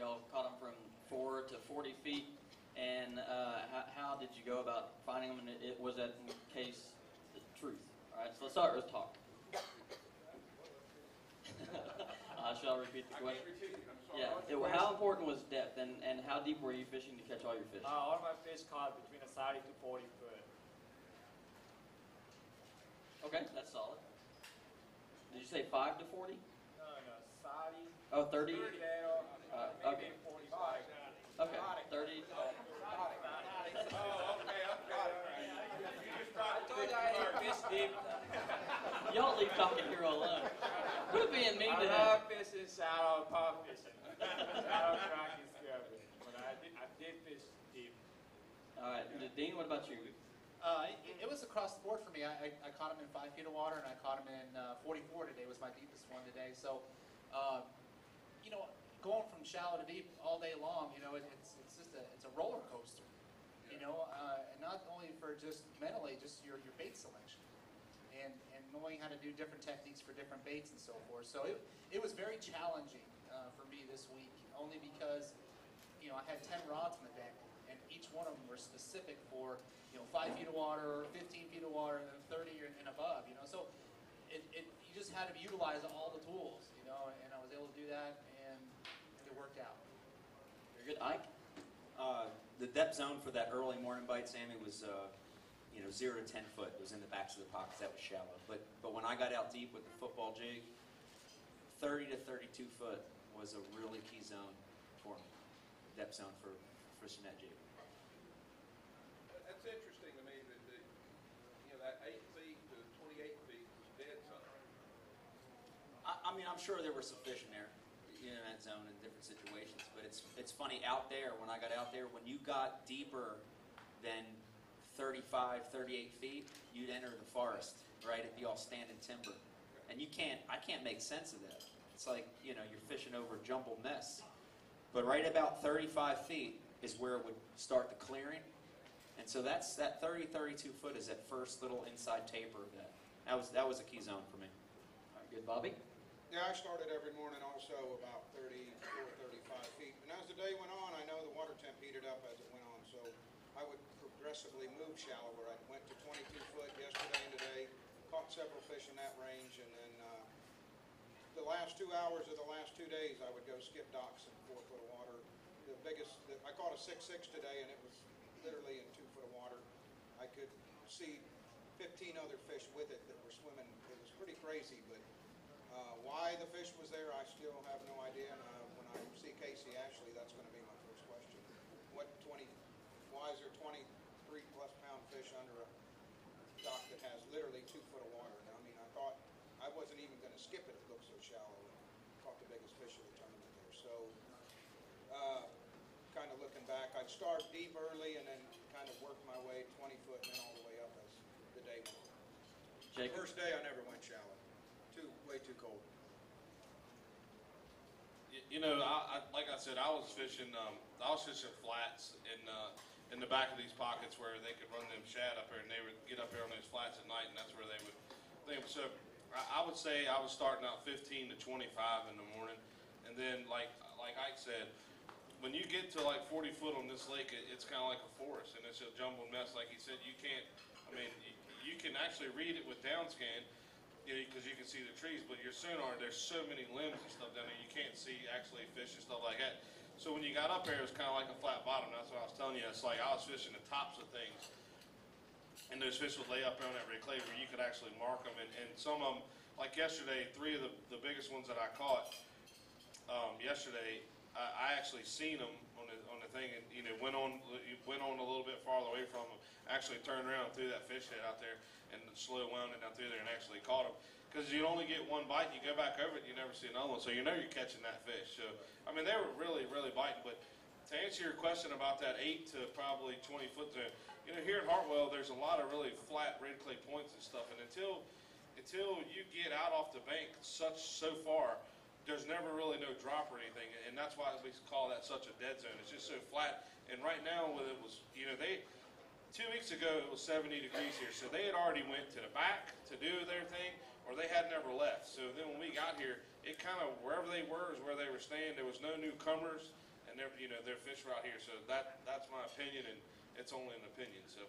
y'all caught them from 4 to 40 feet. And how did you go about finding them? And was that in case the truth? All right, so let's start with talk. Shall I repeat the question? I can't repeat it. I'm Yeah. sorry. How important was depth, and how deep were you fishing to catch all your fish? All my fish caught between a 30 to 40 foot. Okay, that's solid. Did you say 5 to 40? No, 30. Oh, 30? 30 okay. maybe 45. Okay, 30. Oh, okay. You just I tried to told you I hit fish deep. Y'all leave talking here alone. Quit being mean I to him. love fishing shallow pump fishing. Shallow cracking scurvy. But I did fish deep. All right, Dean, what about you? It was across the board for me. I caught them in 5 feet of water, and I caught them in 44 today. Was my deepest one today. So, going from shallow to deep all day long, it's just it's a roller coaster. And not only for just mentally, just your bait selection, and knowing how to do different techniques for different baits and so forth. So it was very challenging for me this week, only because I had 10 rods in the deck, and each one of them were specific for 5 feet of water, 15 feet of water, and then 30 and above. So you just had to utilize all the tools, and I was able to do that, and it worked out. Very good, Ike. The depth zone for that early morning bite, Sammy, was 0 to 10 foot. It was in the backs of the pockets. That was shallow. But when I got out deep with the football jig, 30 to 32 foot was a really key zone for me. Depth zone for fishing that jig. That's interesting to me that 8 feet to 28 feet was dead zone. I mean, I'm sure there were some fish in there, in that zone in different situations. But it's funny, out there, when I got out there, when you got deeper than 35, 38 feet, you'd enter the forest, right? It'd be all standing timber. And I can't make sense of that. It's like, you're fishing over a jumbled mess. But right about 35 feet is where it would start the clearing. And so that 30, 32 foot is that first little inside taper of that. That was a key zone for me. All right, good, Bobby. Yeah, I started every morning also about 34, 35 feet. And as the day went on, I know the water temp heated up as it went on. So I would progressively move shallower. I went to 22 foot yesterday and today, caught several fish in that range. And then the last 2 hours of the last 2 days, I would go skip docks in 4 foot of water. The biggest, I caught a 6.6 today, and it was literally in 2 foot of water. I could see 15 other fish with it that were swimming. It was pretty crazy, but why the fish was there, I still have no idea. And when I see Casey Ashley, that's going to be my first question. Why is there 23 plus pound fish under a dock that has literally 2 foot of water? Now, I mean, I thought I wasn't even going to skip it. It looked so shallow. And caught the biggest fish of the tournament there. So, kind of looking back, I'd start deep early and then kind of work my way 20 foot and then all the way up as the day went on. Jacob. First day, I never went shallow. Way too cold. Like I said, I was fishing flats in the back of these pockets where they could run them shad up here, and they would get up here on those flats at night, and that's where they would. So I would say I was starting out 15 to 25 in the morning, and then like Ike said, when you get to like 40 foot on this lake, it's kind of like a forest, and it's a jumbled mess. Like he said, you can't. I mean, you can actually read it with downscan. Because you can see the trees, but your sonar, there's so many limbs and stuff down there, you can't see actually fish and stuff like that. So when you got up there, it was kind of like a flat bottom. That's what I was telling you. It's like I was fishing the tops of things, and those fish would lay up there on that red clay where you could actually mark them. And some of them, like yesterday, 3 of the biggest ones that I caught yesterday, I actually seen them on the thing, and went on a little bit farther away from them. Actually turned around and threw that fish head out there, and slow wound it down through there and actually caught them. Because you only get one bite, you go back over it, you never see another one. So you're catching that fish. So I mean, they were really, really biting. But to answer your question about that 8 to probably 20 foot zone, here at Hartwell, there's a lot of really flat red clay points and stuff. And until you get out off the bank so far, there's never really no drop or anything, and that's why we call that such a dead zone. It's just so flat. And right now, it was, 2 weeks ago it was 70 degrees here, so they had already went to the back to do their thing, or they had never left. So then when we got here, it kind of, wherever they were is where they were staying. There was no newcomers. and they're, you know, they're fish right here. So that's my opinion, and it's only an opinion. So